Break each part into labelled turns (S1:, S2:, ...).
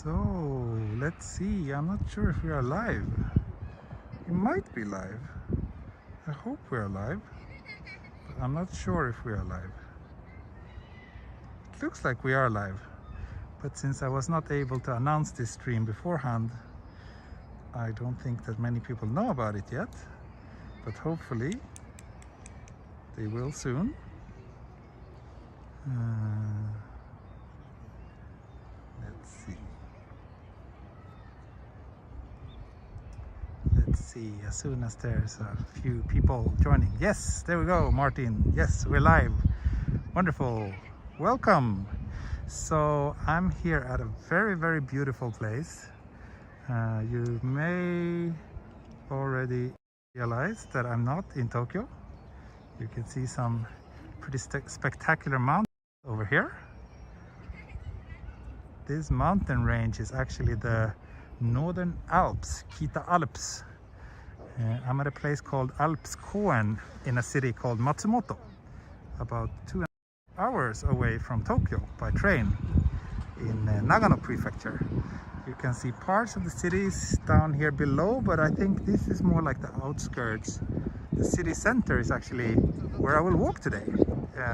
S1: So let's see. I'm not sure if we are live. We might be live. I hope we are live, but I'm not sure if we are live. It looks like we are live, but since I was not able to announce this stream beforehand, I don't think that many people know about it yet, but hopefully they will soon. Let's see, as soon as there's a few people joining. Yes, there we go, Martin. Yes, we're live. Wonderful. Welcome. So I'm here at a very, very beautiful place. You may already realize that I'm not in Tokyo. You can see some pretty spectacular mountains over here. This mountain range is actually the Northern Alps, Kita Alps. I'm at a place called Alps Park in a city called Matsumoto, about 2.5 hours away from Tokyo by train in Nagano prefecture. You can see parts of the cities down here below, but I think this is more like the outskirts. The city center is actually where I will walk today.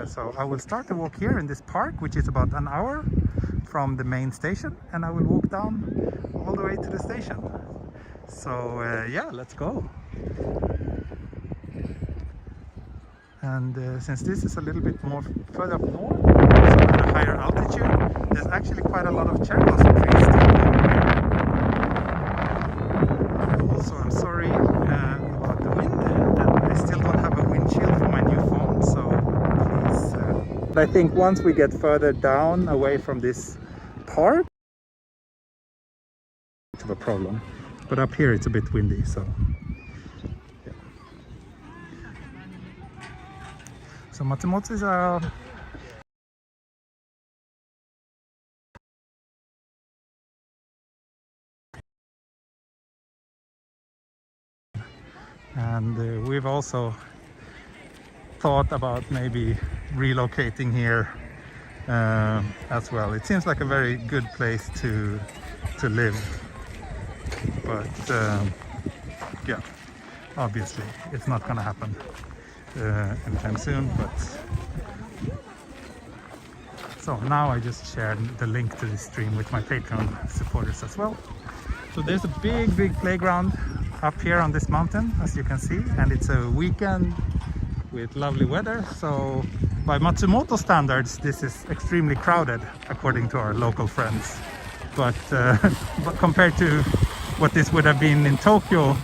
S1: So I will start to walk here in this park, which is about an hour from the main station, and I will walk down all the way to the station. So yeah, let's go. And since this is a little bit more further up north, so at a higher altitude, there's actually quite a lot of cherry blossom trees still over here. Also, I'm sorry about the wind, and I still don't have a windshield for my new phone, so please. But I think once we get further down away from this park, it's a problem. But up here it's a bit windy, so yeah. So Matsumoto is and we've also thought about maybe relocating here as well. It seems like a very good place to live, but yeah, obviously it's not gonna happen anytime soon. But so now I just shared the link to this stream with my Patreon supporters as well. So there's a big playground up here on this mountain, as you can see, and it's a weekend with lovely weather. So by Matsumoto standards, this is extremely crowded according to our local friends, but compared to what this would have been in Tokyo,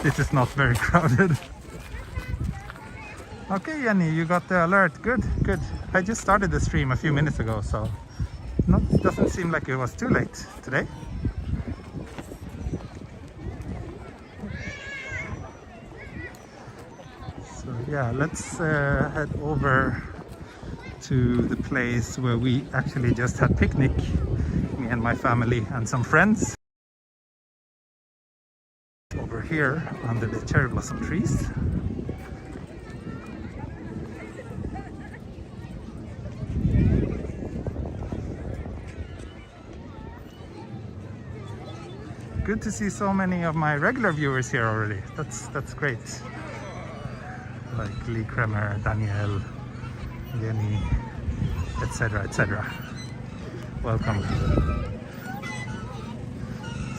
S1: this is not very crowded. Okay, Jenny, you got the alert. Good. I just started the stream a few minutes ago, so it doesn't seem like it was too late today. So yeah, let's head over to the place where we actually just had picnic, me and my family and some friends. Over here under the cherry blossom trees. Good to see so many of my regular viewers here already. That's great. Like Lee Kremer, Daniel, Jenny, etc. Welcome.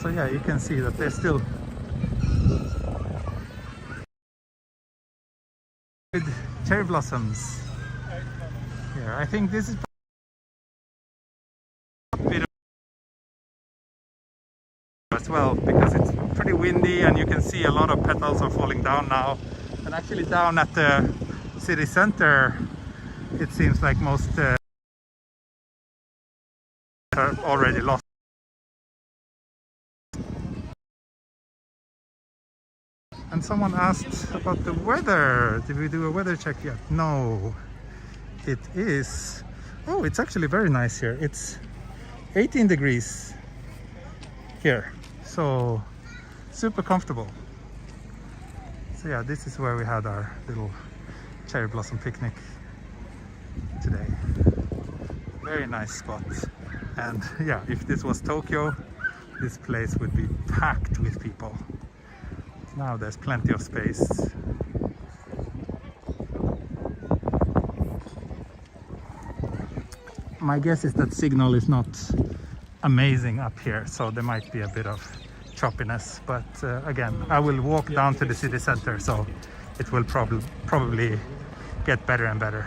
S1: So yeah, you can see that there's still good cherry blossoms here. I think this is a bit as well, because it's pretty windy and you can see a lot of petals are falling down now. And actually down at the city center, it seems like most are already lost. And someone asked about the weather. Did we do a weather check yet? No. It is... Oh, it's actually very nice here. It's 18 degrees here. So, super comfortable. So yeah, this is where we had our little cherry blossom picnic today. Very nice spot. And yeah, if this was Tokyo, this place would be packed with people. Now there's plenty of space. My guess is that signal is not amazing up here, so there might be a bit of choppiness, but again, I will walk down to the city center, so it will probably get better and better.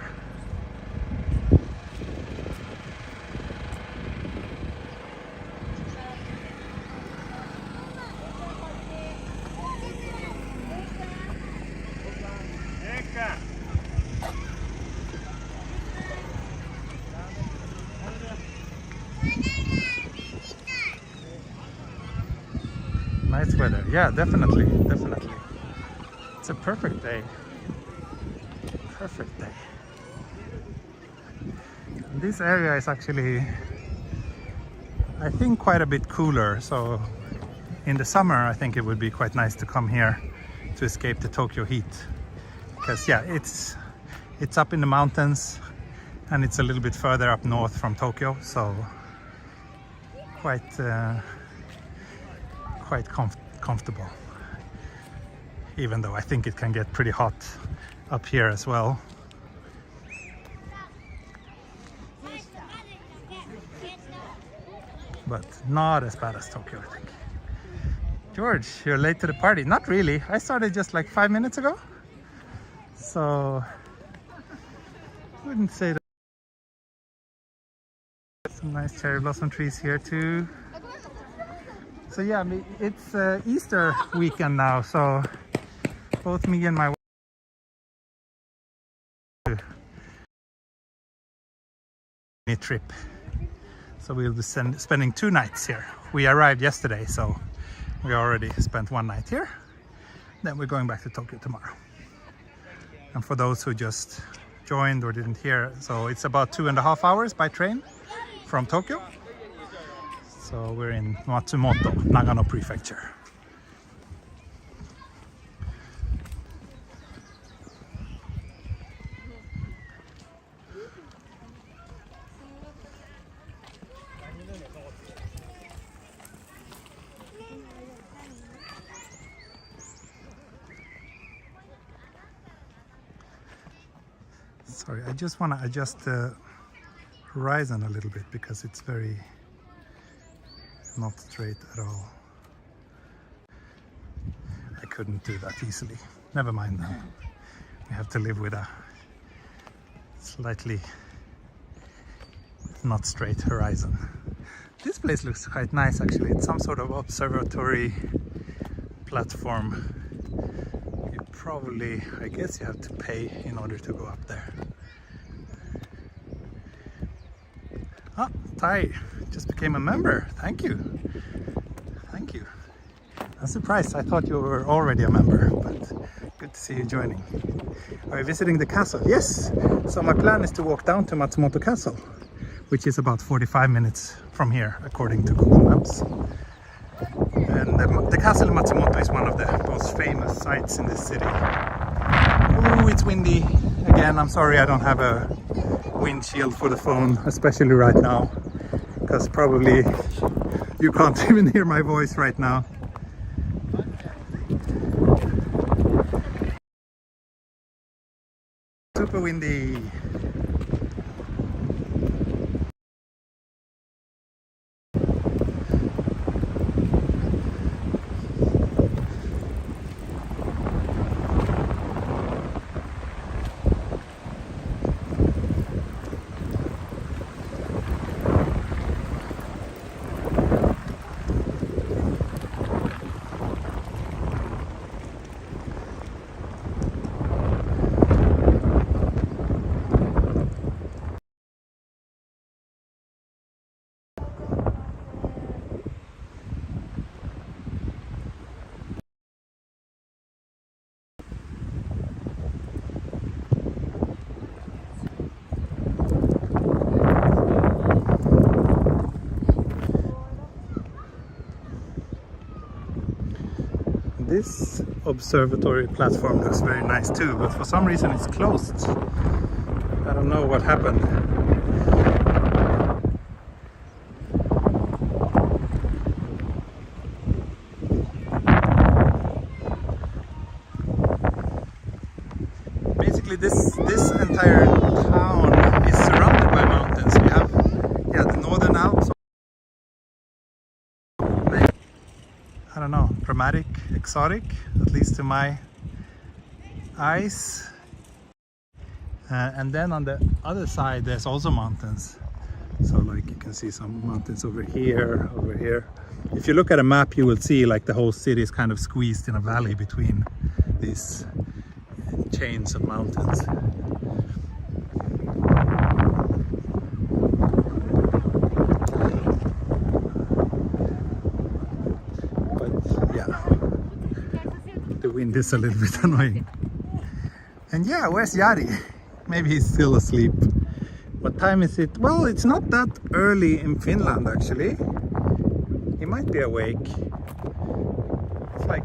S1: Nice weather, yeah, definitely. It's a perfect day. Perfect day. This area is actually, I think, quite a bit cooler, so in the summer I think it would be quite nice to come here to escape the Tokyo heat, because yeah, it's up in the mountains and it's a little bit further up north from Tokyo, so quite comfortable, even though I think it can get pretty hot up here as well. But not as bad as Tokyo, I think. George, you're late to the party. Not really. I started just like 5 minutes ago. So I wouldn't say that. Some nice cherry blossom trees here too. So yeah, it's Easter weekend now, so both me and my wife trip. So we'll be spending 2 nights here. We arrived yesterday, so we already spent 1 night here. Then we're going back to Tokyo tomorrow. And for those who just joined or didn't hear, so it's about 2.5 hours by train from Tokyo. So we're in Matsumoto, Nagano Prefecture. Sorry, I just want to adjust the horizon a little bit because it's very not straight at all. I couldn't do that easily. Never mind now. We have to live with a slightly not straight horizon. This place looks quite nice actually. It's some sort of observatory platform. You probably, I guess you have to pay in order to go up there. Ah, Tai just became a member. Thank you. Thank you. I'm surprised. I thought you were already a member, but good to see you joining. Are you visiting the castle? Yes. So my plan is to walk down to Matsumoto Castle, which is about 45 minutes from here, according to Google Maps. And the castle in Matsumoto is one of the most famous sites in this city. Ooh, it's windy. Again, I'm sorry I don't have a windshield for the phone, especially right now, because probably you can't even hear my voice right now. Super windy. This observatory platform looks very nice too, but for some reason it's closed. I don't know what happened. dramatic, exotic, at least to my eyes. And then on the other side there's also mountains. So like you can see some mountains over here, over here. If you look at a map you will see like the whole city is kind of squeezed in a valley between these chains of mountains. But yeah, the wind is a little bit annoying. And yeah, where's Yari? Maybe he's still asleep. What time is it? Well, it's not that early in Finland actually. He might be awake. It's like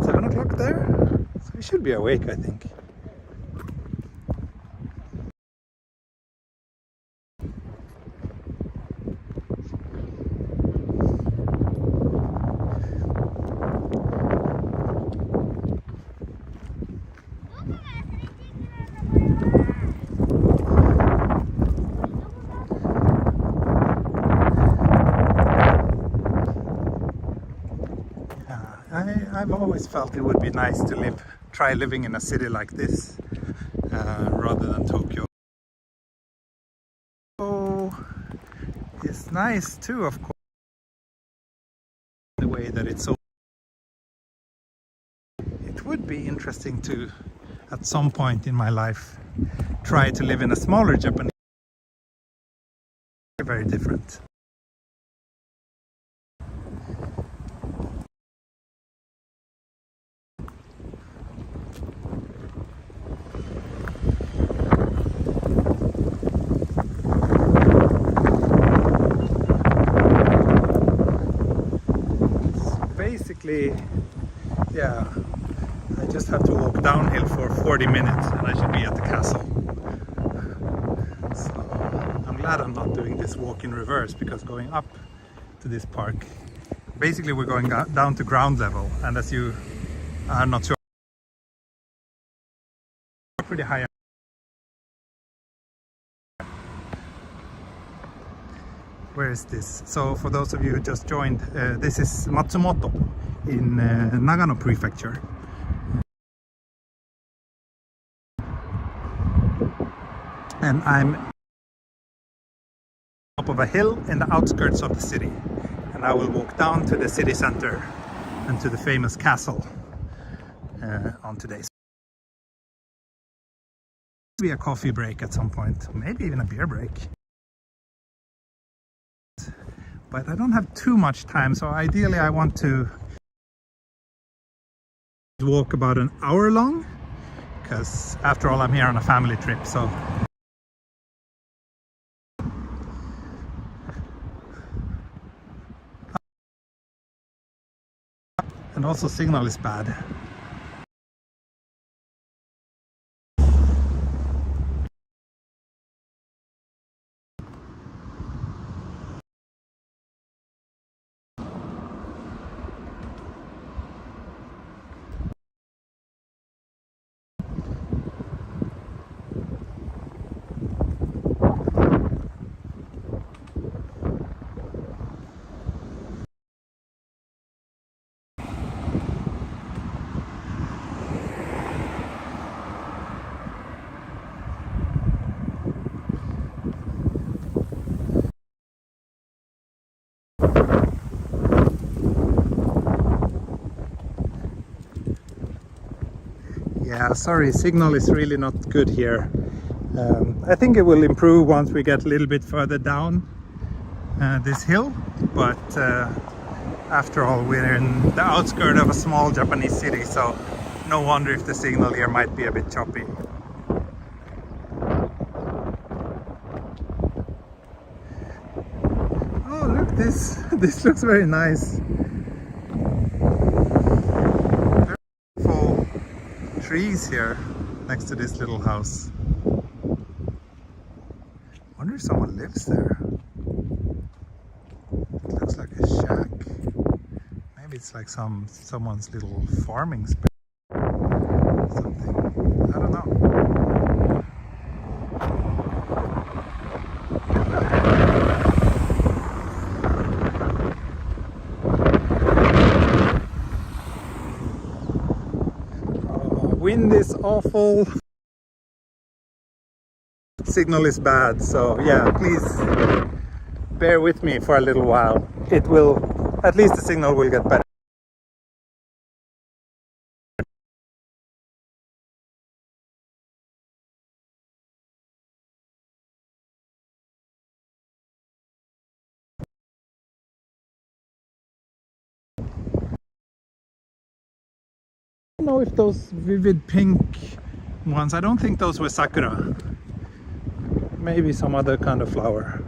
S1: 7 o'clock there. So he should be awake, I think. I've always felt it would be nice to try living in a city like this rather than Tokyo. Oh, it's nice too, of course, the way that it's so. It would be interesting to, at some point in my life, try to live in a smaller Japanese. Very different. Basically, yeah, I just have to walk downhill for 40 minutes and I should be at the castle. So I'm glad I'm not doing this walk in reverse, because going up to this park, basically we're going down to ground level, and as you are not sure, pretty high. Where is this? So for those of you who just joined, this is Matsumoto in Nagano Prefecture. And I'm top of a hill in the outskirts of the city. And I will walk down to the city center and to the famous castle on today's. Maybe a coffee break at some point, maybe even a beer break. But I don't have too much time, so ideally I want to walk about an hour long, because after all I'm here on a family trip, so and also signal is bad. Yeah, sorry, signal is really not good here. I think it will improve once we get a little bit further down this hill, but after all we're in the outskirts of a small Japanese city, so no wonder if the signal here might be a bit choppy. Oh look, this looks very nice. Trees here next to this little house. Wonder if someone lives there. It looks like a shack. Maybe it's like someone's little farming space. Something. I don't know. wind is awful. Signal is bad, so yeah, please bear with me for a little while. It will, at least the signal will get better. I don't know if those vivid pink ones, I don't think those were sakura. Maybe some other kind of flower.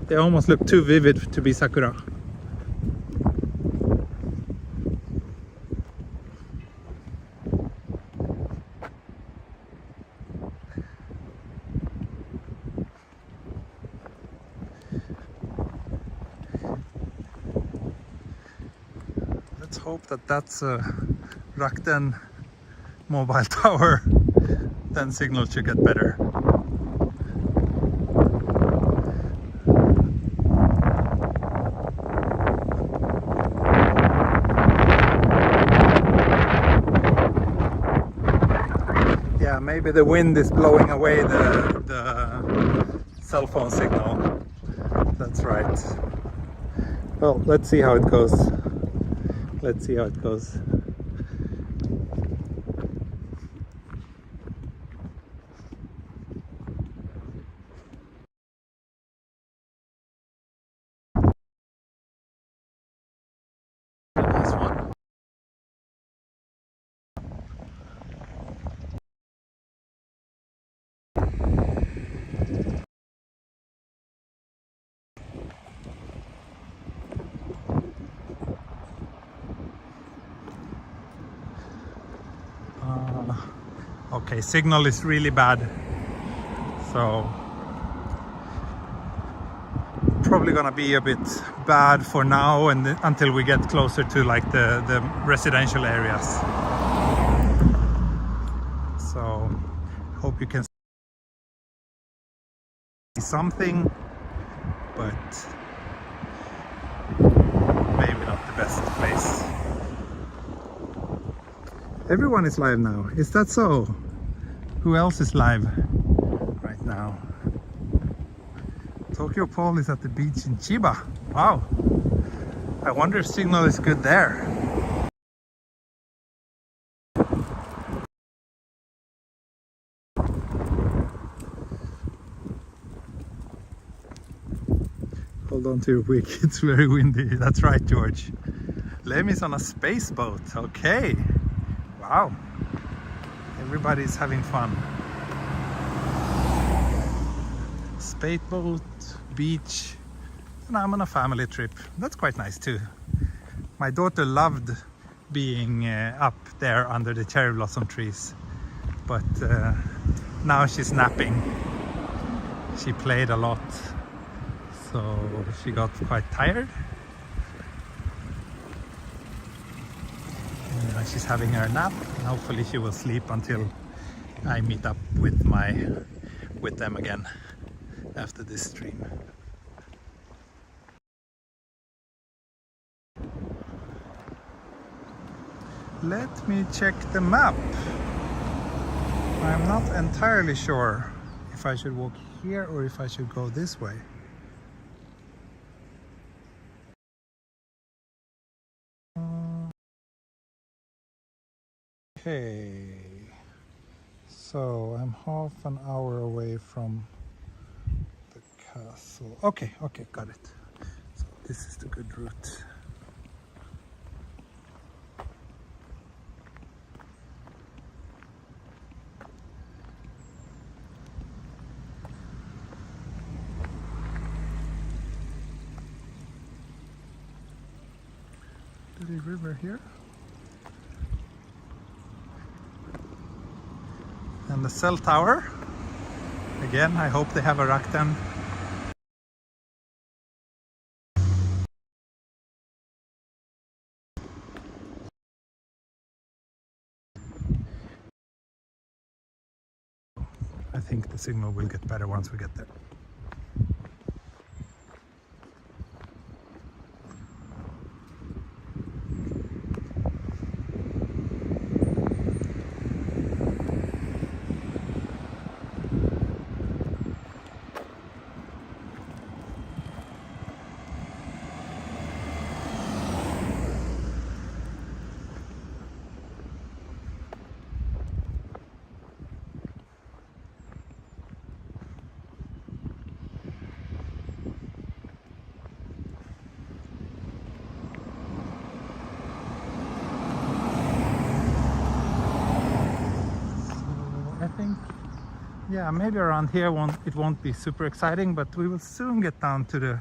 S1: They almost look too vivid to be sakura. Let's hope that that's a Rakuten mobile tower. Then signal should get better. Yeah, maybe the wind is blowing away the cell phone signal. That's right. Well, let's see how it goes. Let's see how it goes. Nice one. Okay, signal is really bad, so probably gonna be a bit bad for now and until we get closer to like the residential areas. So hope you can see something, but maybe not the best place. Everyone is live now. Is that so? Who else is live right now? Tokyo Pole is at the beach in Chiba. Wow. I wonder if signal is good there. Hold on to your wick, it's very windy. That's right, George. Lemmy's on a space boat. Okay. Wow. Everybody's having fun. Spade boat, beach, and I'm on a family trip. That's quite nice too. My daughter loved being up there under the cherry blossom trees, but now she's napping. She played a lot, so she got quite tired. She's having her nap, and hopefully she will sleep until I meet up with them again after this stream. Let me check the map. I'm not entirely sure if I should walk here or if I should go this way. Okay, so I'm half an hour away from the castle. Okay, got it. So this is the good route. The river here. And the cell tower. Again, I hope they have a Rakuten. I think the signal will get better once we get there. yeah, maybe around here it won't be super exciting, but we will soon get down to the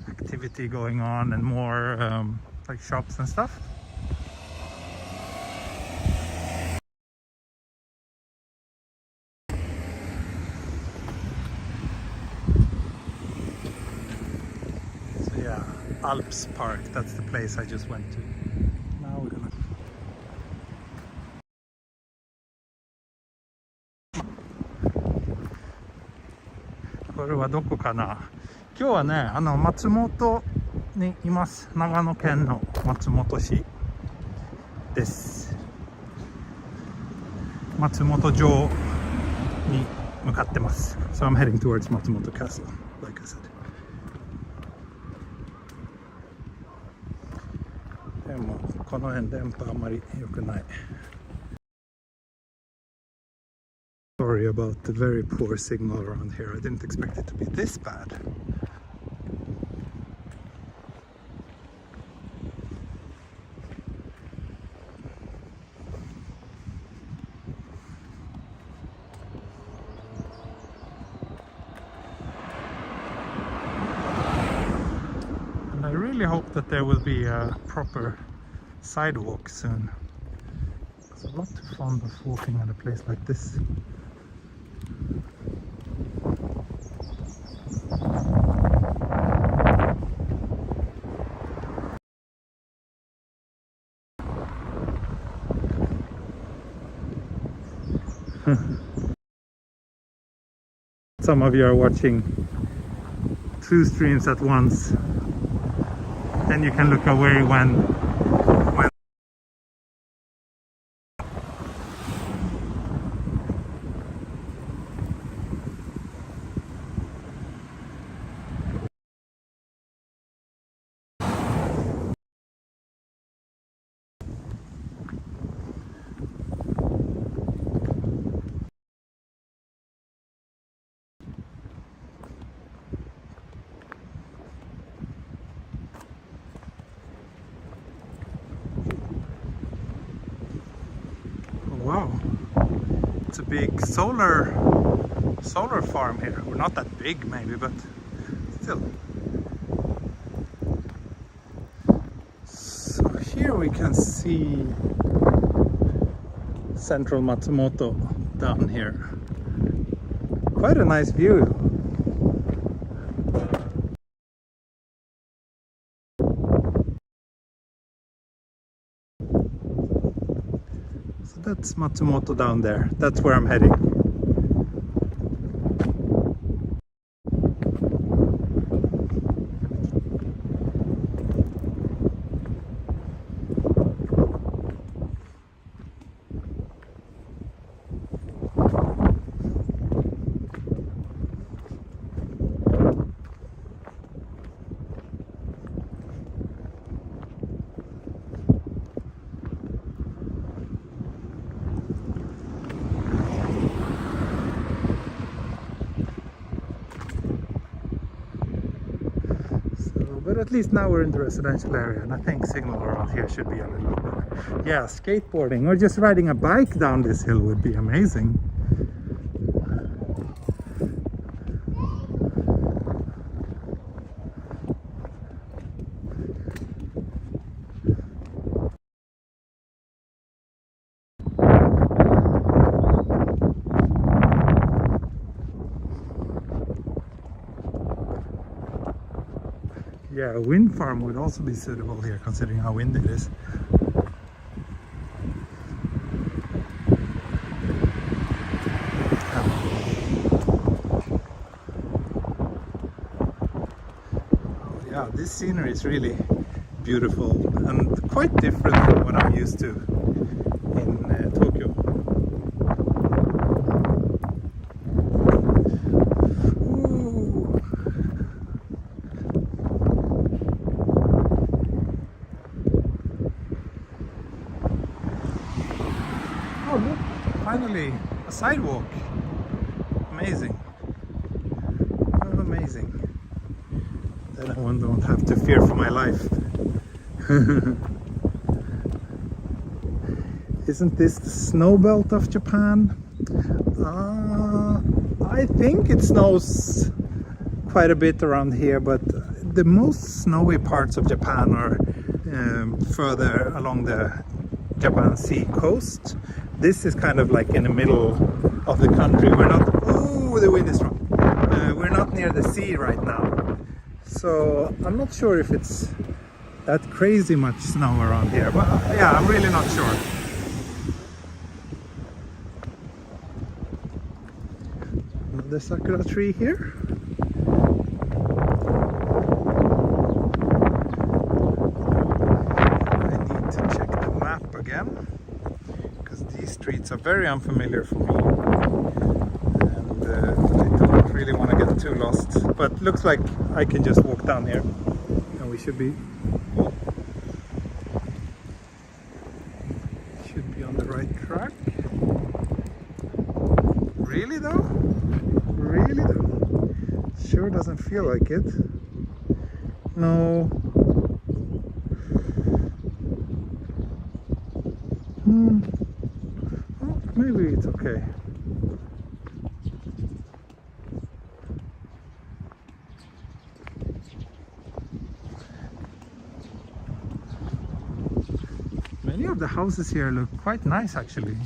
S1: activity going on and more like shops and stuff. So yeah, Alps Park, that's the place I just went to. Now we're gonna... これはどこかな。今日はね、松本にいます。長野県の松本市です。松本城に向かってます。So I'm heading towards Matsumoto Castle, like I said. でもこの辺電波あんまり良くない。Sorry about the very poor signal around here. I didn't expect it to be this bad. And I really hope that there will be a proper sidewalk soon. It's a lot too fond of walking at a place like this. Some of you are watching 2 streams at once, and you can look away when wow, it's a big solar farm here. Well, not that big maybe, but still. So here we can see central Matsumoto down here. Quite a nice view. So that's Matsumoto down there. That's where I'm heading. But at least now we're in the residential area, and I think signal around here should be a little better. Yeah, skateboarding or just riding a bike down this hill would be amazing. Yeah, a wind farm would also be suitable here, considering how windy it is. Yeah, this scenery is really beautiful and quite different from what I'm used to in Tokyo. Oh look, finally a sidewalk. Amazing. Oh, amazing. Then I don't have to fear for my life. Isn't this the snow belt of Japan? I think it snows quite a bit around here, but the most snowy parts of Japan are further along the Japan Sea coast. This is kind of like in the middle of the country. We're not, oh, the wind is strong. We're not near the sea right now. So I'm not sure if it's that crazy much snow around here, but yeah, I'm really not sure. Another sakura tree here. I need to check the map again, because these streets are very unfamiliar for me, and I don't really want to get too lost, but looks like I can just walk down here and we should be on the right track. Really though? Really though? Sure doesn't feel like it. No. Oh, maybe it's okay. Many of the houses here look quite nice actually.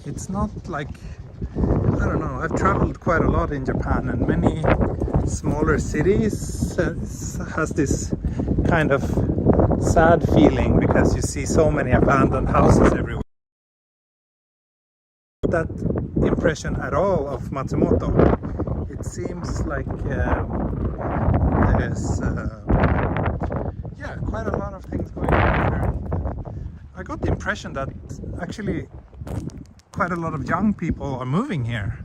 S1: It's not like, I don't know, I've traveled quite a lot in Japan, and many smaller cities has this kind of sad feeling because you see so many abandoned houses everywhere. That impression at all of Matsumoto. It seems like there's yeah, quite a lot of things going on here. I got the impression that actually quite a lot of young people are moving here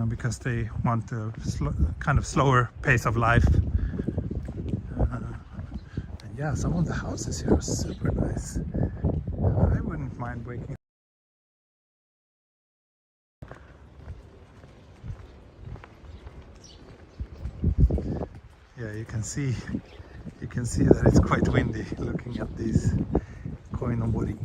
S1: because they want a kind of slower pace of life. And yeah, some of the houses here are super nice. I wouldn't mind waking. Yeah, you can see that it's quite windy looking at these koinobori.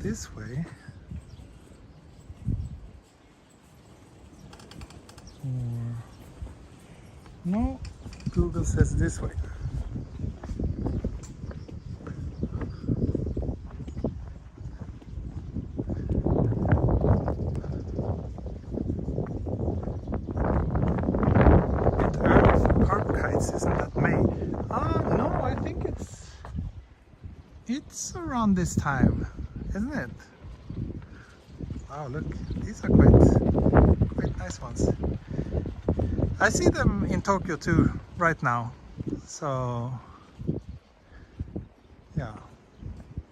S1: This way, or no, Google says this way. Bit early for cargo kites, isn't that May? No, I think it's around this time, isn't it? Wow, look, these are quite nice ones. I see them in Tokyo too right now, so yeah,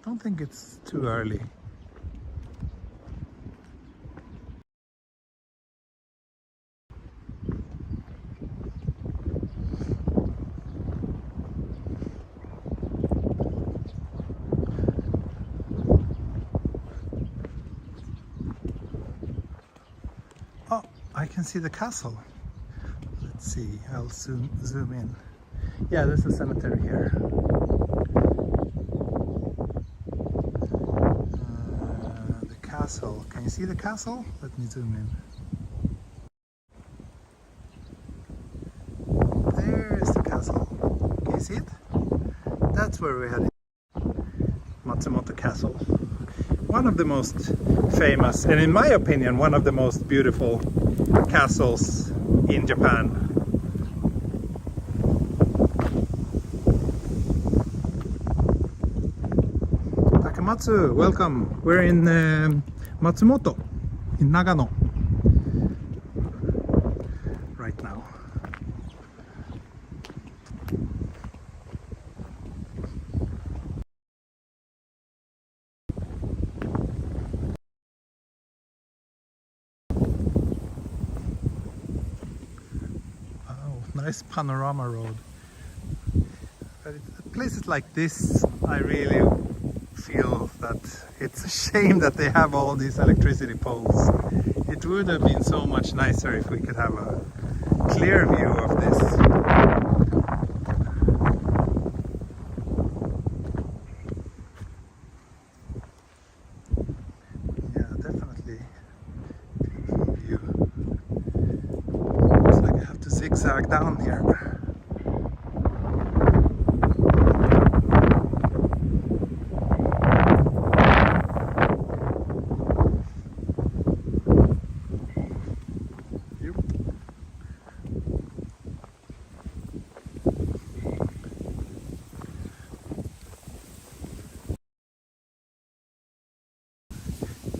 S1: don't think it's too early. Oh, I can see the castle. Let's see, I'll zoom in. Yeah, there's a cemetery here. The castle. Can you see the castle? Let me zoom in. There's the castle. Can you see it? That's where we're heading. Matsumoto Castle. One of the most famous, and in my opinion, one of the most beautiful castles in Japan. Takamatsu, welcome. We're in Matsumoto, in Nagano, right now. Nice panorama road. But at places like this, I really feel that it's a shame that they have all these electricity poles. It would have been so much nicer if we could have a clear view of this. Yeah, definitely beautiful view. Looks like I have to zigzag down here.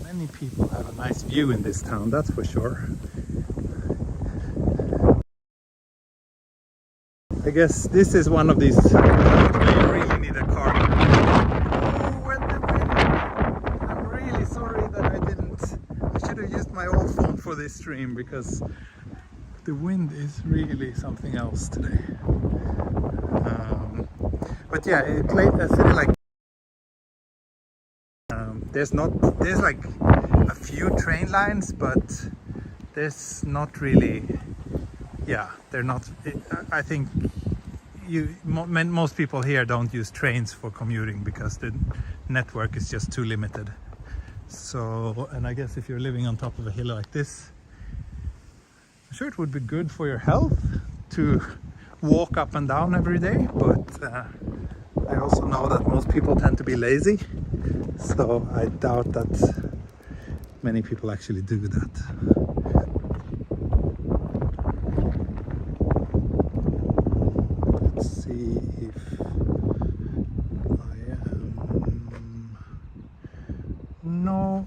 S1: Many people have a nice view in this town, that's for sure. I guess this is one of these towns where you really need a car. Oh, and the wind! I'm really sorry that I should have used my old phone for this stream, because the wind is really something else today. But yeah, a city like there's like a few train lines, but there's not really. Yeah, they're not. I think most people here don't use trains for commuting because the network is just too limited. So, and I guess if you're living on top of a hill like this, I'm sure it would be good for your health to walk up and down every day, but I also know that most people tend to be lazy, so I doubt that many people actually do that. Let's see if I am... No,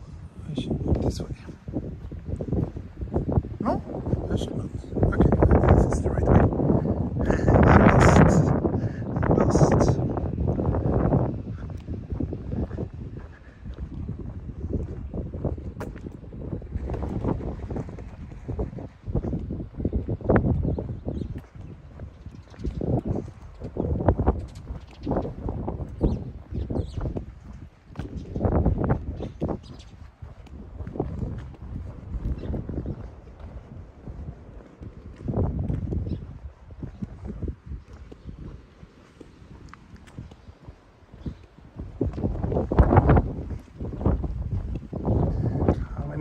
S1: I should go this way. No, I should not. Okay, this is the right way. I'm lost.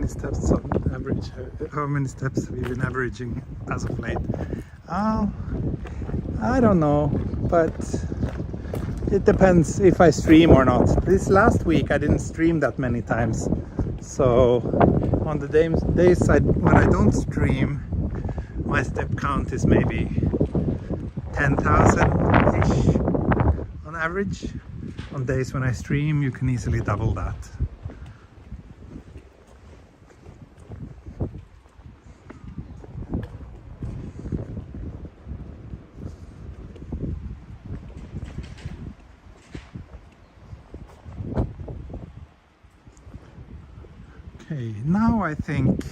S1: Steps on average? How many steps have you been averaging as of late? I don't know, but it depends if I stream or not. This last week I didn't stream that many times, so on the days when I don't stream, my step count is maybe 10,000-ish on average. On days when I stream, you can easily double that. Okay, now I think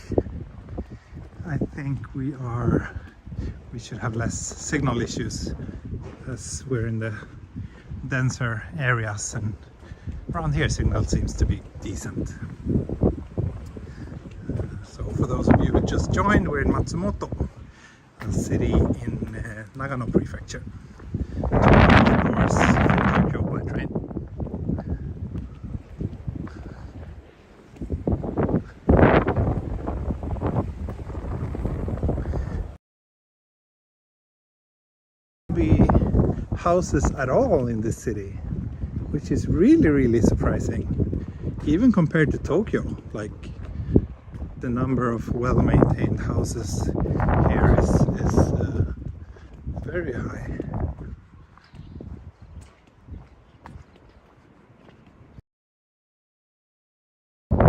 S1: we should have less signal issues as we're in the denser areas, and around here signal seems to be decent. So for those of you who just joined, we're in Matsumoto, a city in Nagano Prefecture, 2 hours from Tokyo by train. Be houses at all in this city, which is really surprising, even compared to Tokyo. Like, the number of well-maintained houses here is very high.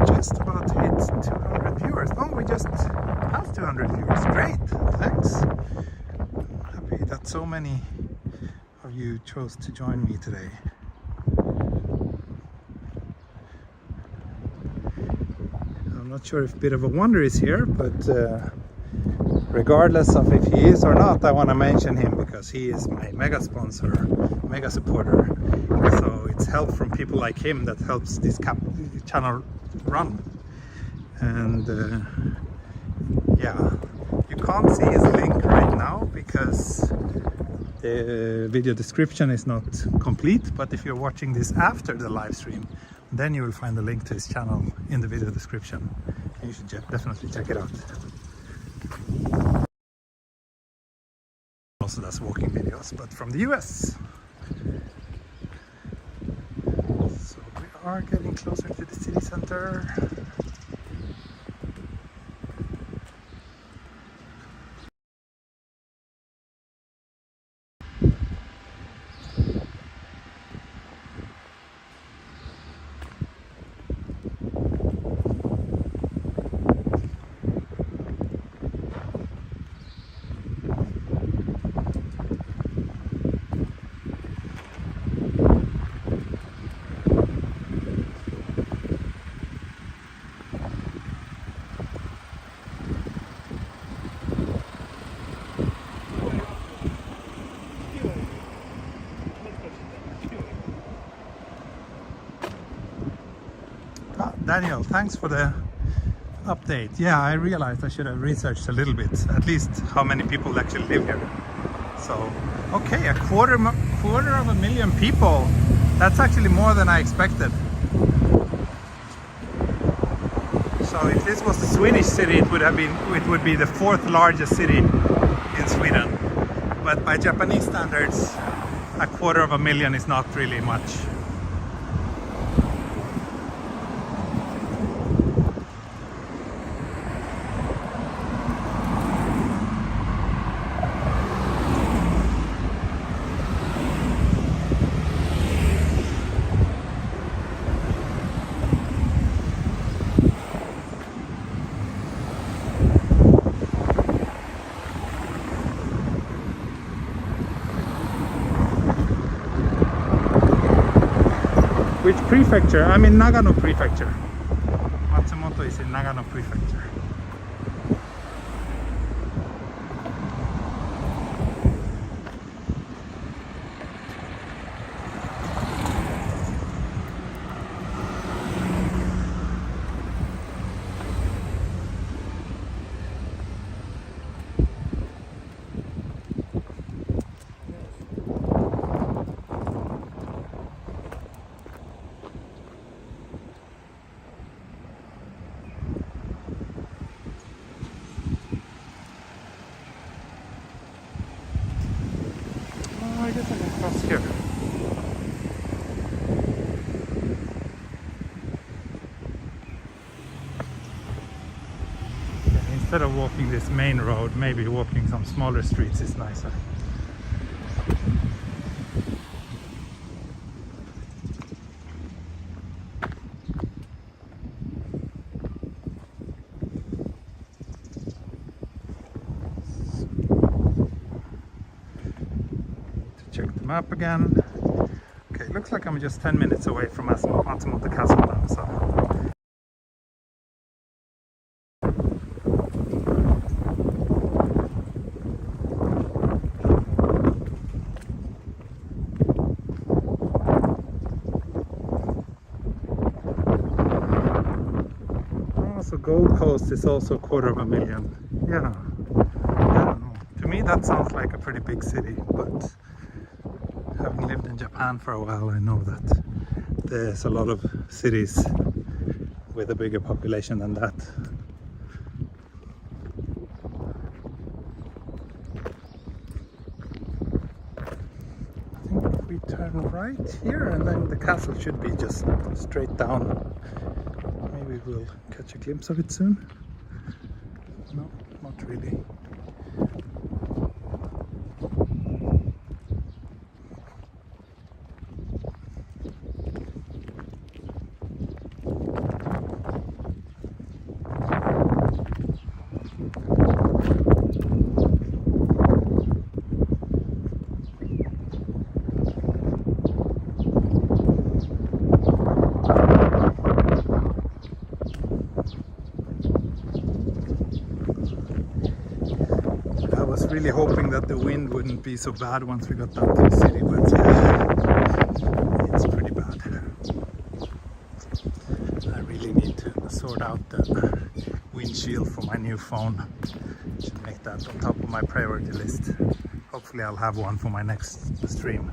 S1: Just about to hit 200 viewers. Oh, we just passed 200 viewers. Great, thanks. Happy that so many of you chose to join me today. I'm not sure if Bit of a Wonder is here, but regardless of if he is or not, I want to mention him because he is my mega sponsor, mega supporter. So it's help from people like him that helps this channel run. And yeah, you can't see his link right now because the video description is not complete, but if you're watching this after the live stream, then you will find the link to his channel in the video description. You should definitely check it out. Also does walking videos, but from the US. So we are getting closer to the city center. Daniel, thanks for the update. Yeah, I realized I should have researched a little bit, at least how many people actually live here. So, okay, a quarter of a million people. That's actually more than I expected. So if this was a Swedish city, it would be the fourth largest city in Sweden. But by Japanese standards, a quarter of a million is not really much. Which prefecture? I'm in Nagano prefecture. Matsumoto is in Nagano prefecture. I guess I can cross here. Yeah, instead of walking this main road, maybe walking some smaller streets is nicer. Check the map again. Okay, looks like I'm just 10 minutes away from Matsumoto Castle now, so. Oh, so Gold Coast is also a quarter of a million. Yeah, I don't know. To me that sounds like a pretty big city, but having lived in Japan for a while, I know that there's a lot of cities with a bigger population than that. I think if we turn right here, and then the castle should be just straight down. Maybe we'll catch a glimpse of it soon. No, not really. that the wind wouldn't be so bad once we got down to the city, but yeah, it's pretty bad. I really need to sort out the windshield for my new phone. Should make that on top of my priority list. Hopefully I'll have one for my next stream.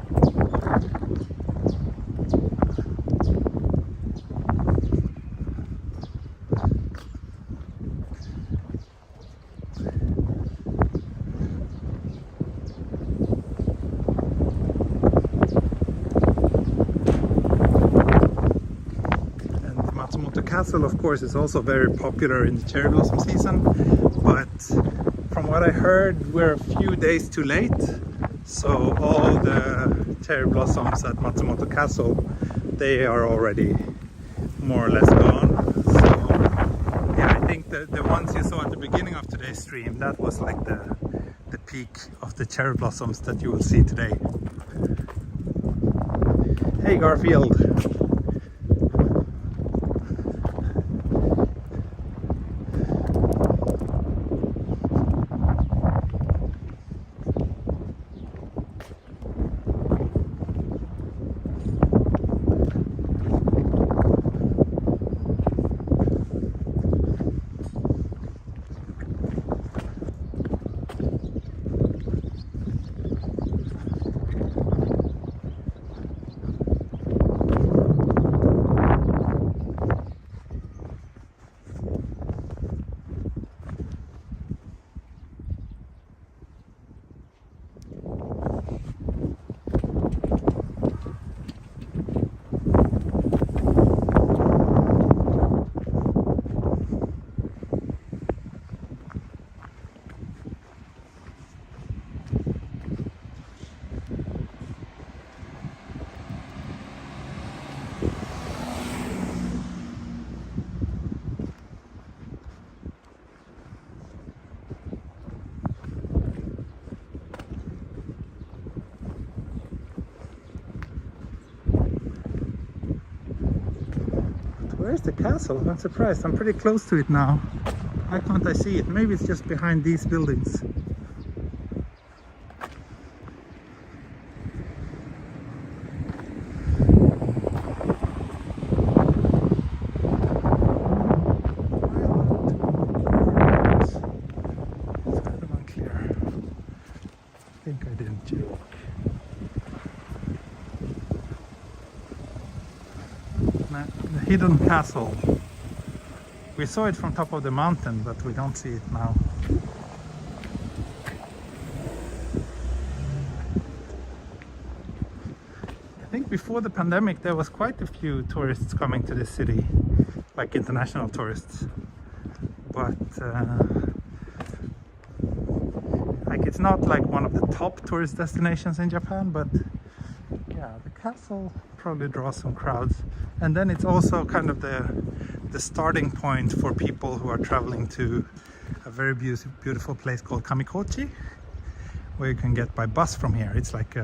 S1: Matsumoto Castle, of course, is also very popular in the cherry blossom season, but from what I heard, we're a few days too late, so all the cherry blossoms at Matsumoto Castle, they are already more or less gone. So yeah, I think the ones you saw at the beginning of today's stream, that was like the peak of the cherry blossoms that you will see today. Hey Garfield! Where's the castle? I'm surprised. I'm pretty close to it now. Why can't I see it? Maybe it's just behind these buildings. It's kind of unclear. I think I didn't check. The hidden castle. We saw it from top of the mountain, but we don't see it now. I think before the pandemic there was quite a few tourists coming to this city, like international tourists. But like it's not like one of the top tourist destinations in Japan, but yeah, the castle probably draws some crowds. And then it's also kind of the starting point for people who are traveling to a very beautiful place called Kamikochi, where you can get by bus from here. It's like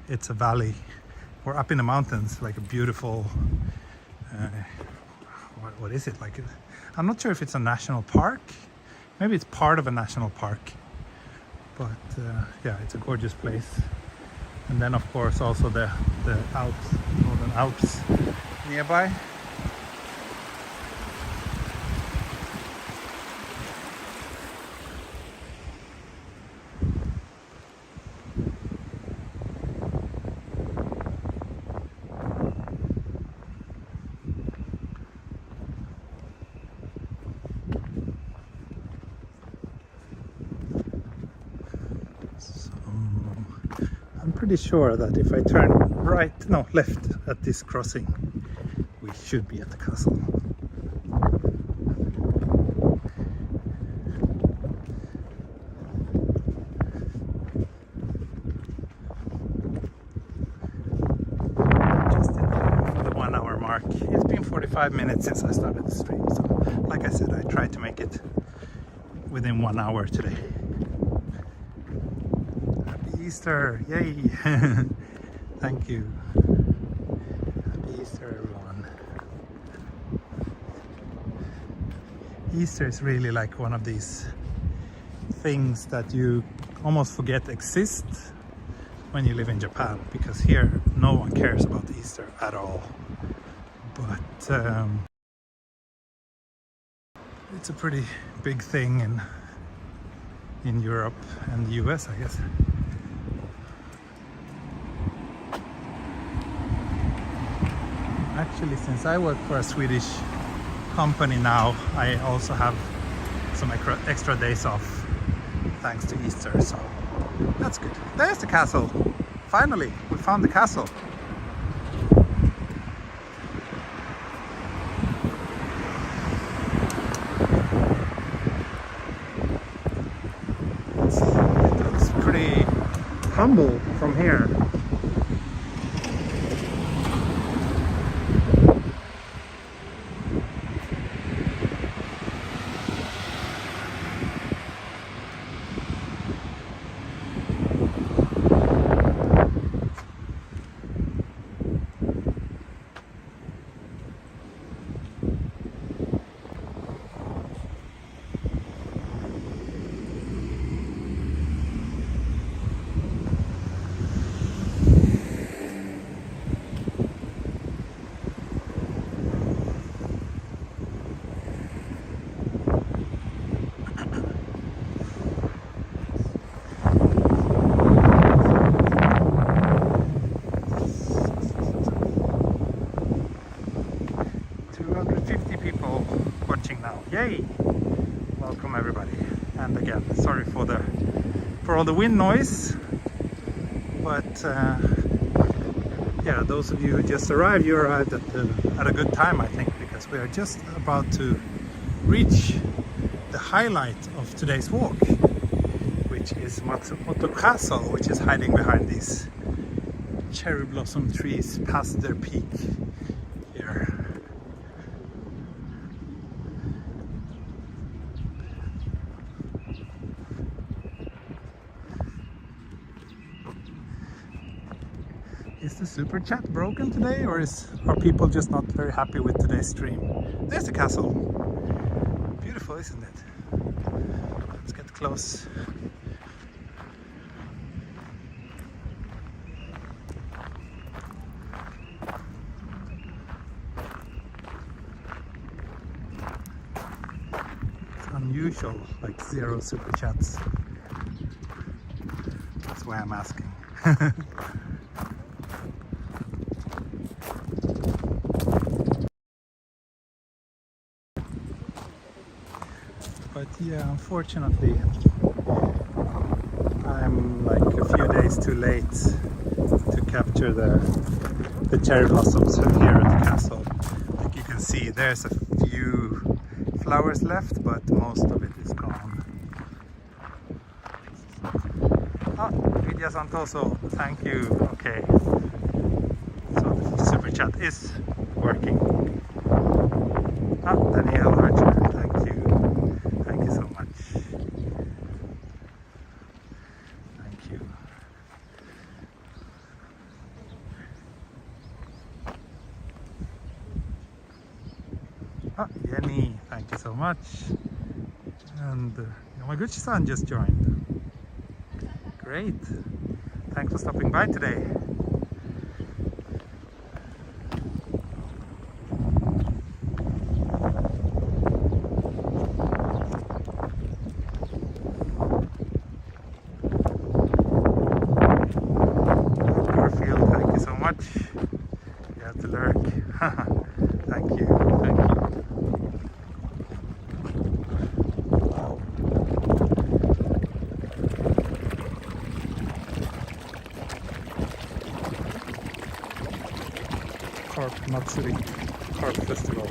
S1: it's a valley. We're up in the mountains, like a beautiful what is it like? I'm not sure if it's a national park. Maybe it's part of a national park, but yeah, it's a gorgeous place. And then of course also the Alps, Northern Alps nearby. I'm pretty sure that if I turn left at this crossing, we should be at the castle. Just in time for the 1 hour mark. It's been 45 minutes since I started the stream, so like I said, I tried to make it within 1 hour today. Easter, yay! Thank you. Happy Easter, everyone. Easter is really like one of these things that you almost forget exist when you live in Japan, because here no one cares about Easter at all. But it's a pretty big thing in Europe and the US, I guess. Actually, since I work for a Swedish company now, I also have some extra days off thanks to Easter, so that's good. There's the castle. Finally, we found the castle. It looks pretty humble from here. Yay! Welcome everybody, and again sorry for all the wind noise, but yeah, those of you who just arrived, you arrived at a good time, I think, because we are just about to reach the highlight of today's walk, which is Matsumoto Castle, which is hiding behind these cherry blossom trees past their peak here. Is the super chat broken today, or are people just not very happy with today's stream? There's the castle. Beautiful, isn't it? Let's get close. It's unusual, like 0 super chats. That's why I'm asking. But yeah, unfortunately, I'm like a few days too late to capture the cherry blossoms here at the castle. Like you can see, there's a few flowers left, but most of it is gone. Ah, Vidya Santoso, thank you. Okay, so the super chat is working. Ah, Danielle Archer, thank you. Thank you so much. Thank you. Ah, Jenny, thank you so much. And Yamaguchi-san just joined. Great. Thanks for stopping by today. You have to lurk. Thank you, thank you. Wow. Carp Matsuri, Carp Festival.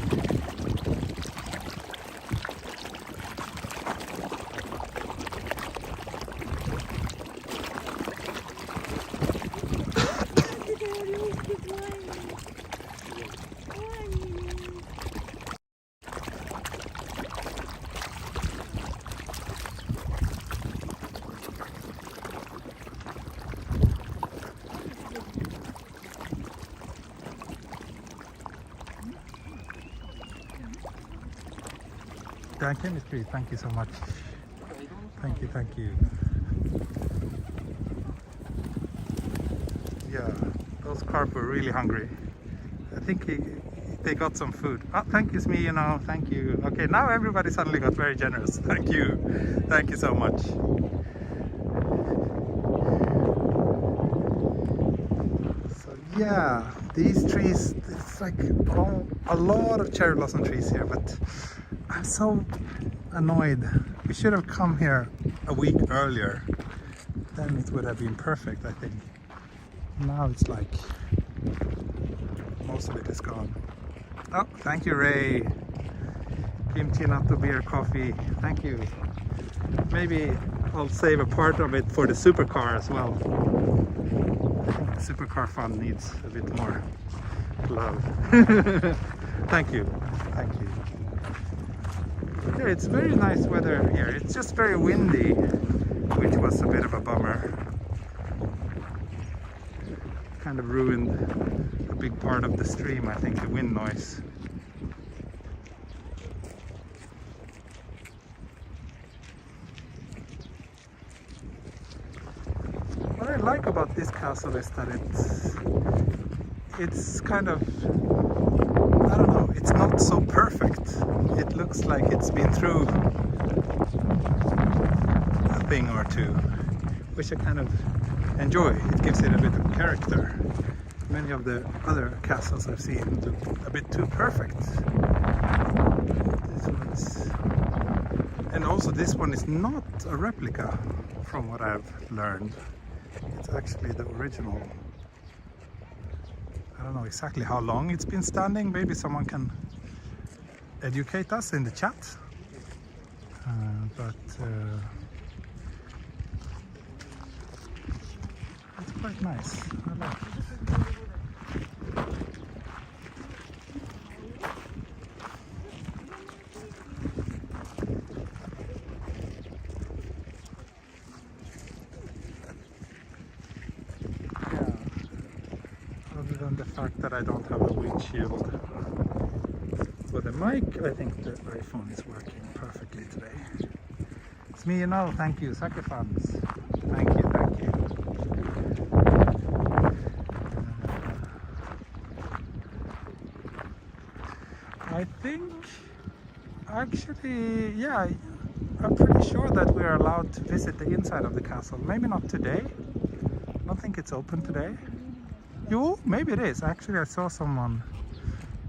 S1: Chemistry, thank you so much. Thank you, thank you. Yeah, those carp were really hungry. I think they got some food. Oh, thank you, Smee, you know, thank you. Okay, now everybody suddenly got very generous. Thank you. Thank you so much. So yeah, these trees, it's like a lot of cherry blossom trees here, but I'm so annoyed. We should have come here a week earlier. Then it would have been perfect, I think. Now it's like most of it is gone. Oh, thank you, Ray. Kimchi, natto, beer, coffee. Thank you. Maybe I'll save a part of it for the supercar as well. I think the supercar fund needs a bit more love. Thank you. Thank you. Yeah, it's very nice weather here. It's just very windy, which was a bit of a bummer. Kind of ruined a big part of the stream, I think, the wind noise. What I like about this castle is that it's kind of, I don't know, it's not so perfect. It looks like it's been through a thing or two, which I kind of enjoy. It gives it a bit of character. Many of the other castles I've seen look a bit too perfect. This one's... And also this one is not a replica from what I've learned. It's actually the original. I don't know exactly how long it's been standing. Maybe someone can educate us in the chat. It's quite nice. I like it. Other than the fact that I don't have a windshield for the mic, I think the iPhone is working perfectly today. It's me, you know. Thank you, Sake fans. Thank you, thank you. I think actually, yeah, I'm pretty sure that we're allowed to visit the inside of the castle. Maybe not today. I don't think it's open today. You? Maybe it is. Actually, I saw someone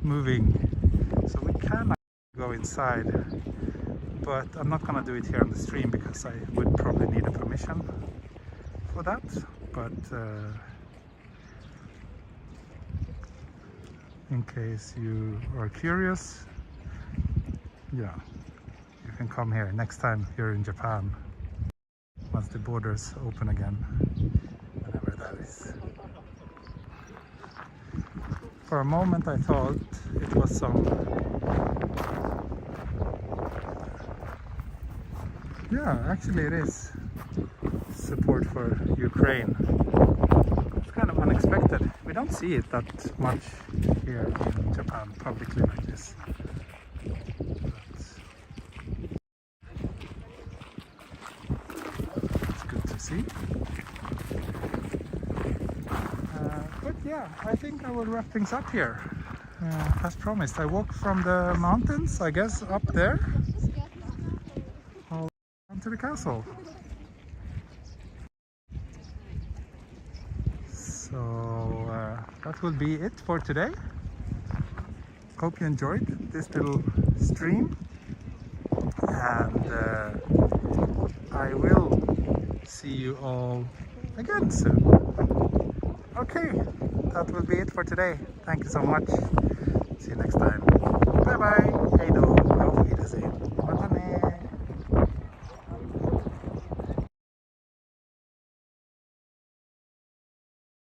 S1: moving, so we can go inside. But I'm not gonna do it here on the stream because I would probably need a permission for that. But in case you are curious, yeah, you can come here next time you're in Japan, once the borders open again, whenever that is. For a moment I thought it was some, yeah, actually it is support for Ukraine. It's kind of unexpected. We don't see it that much here in Japan publicly like this. It's good to see. But yeah, I think I will wrap things up here. As promised, I walked from the mountains, I guess, up there, all down to the castle. So that will be it for today. Hope you enjoyed this little stream, and I will see you all again soon. Okay, that will be it for today. Thank you so much. See you next time. Bye bye. Hey do.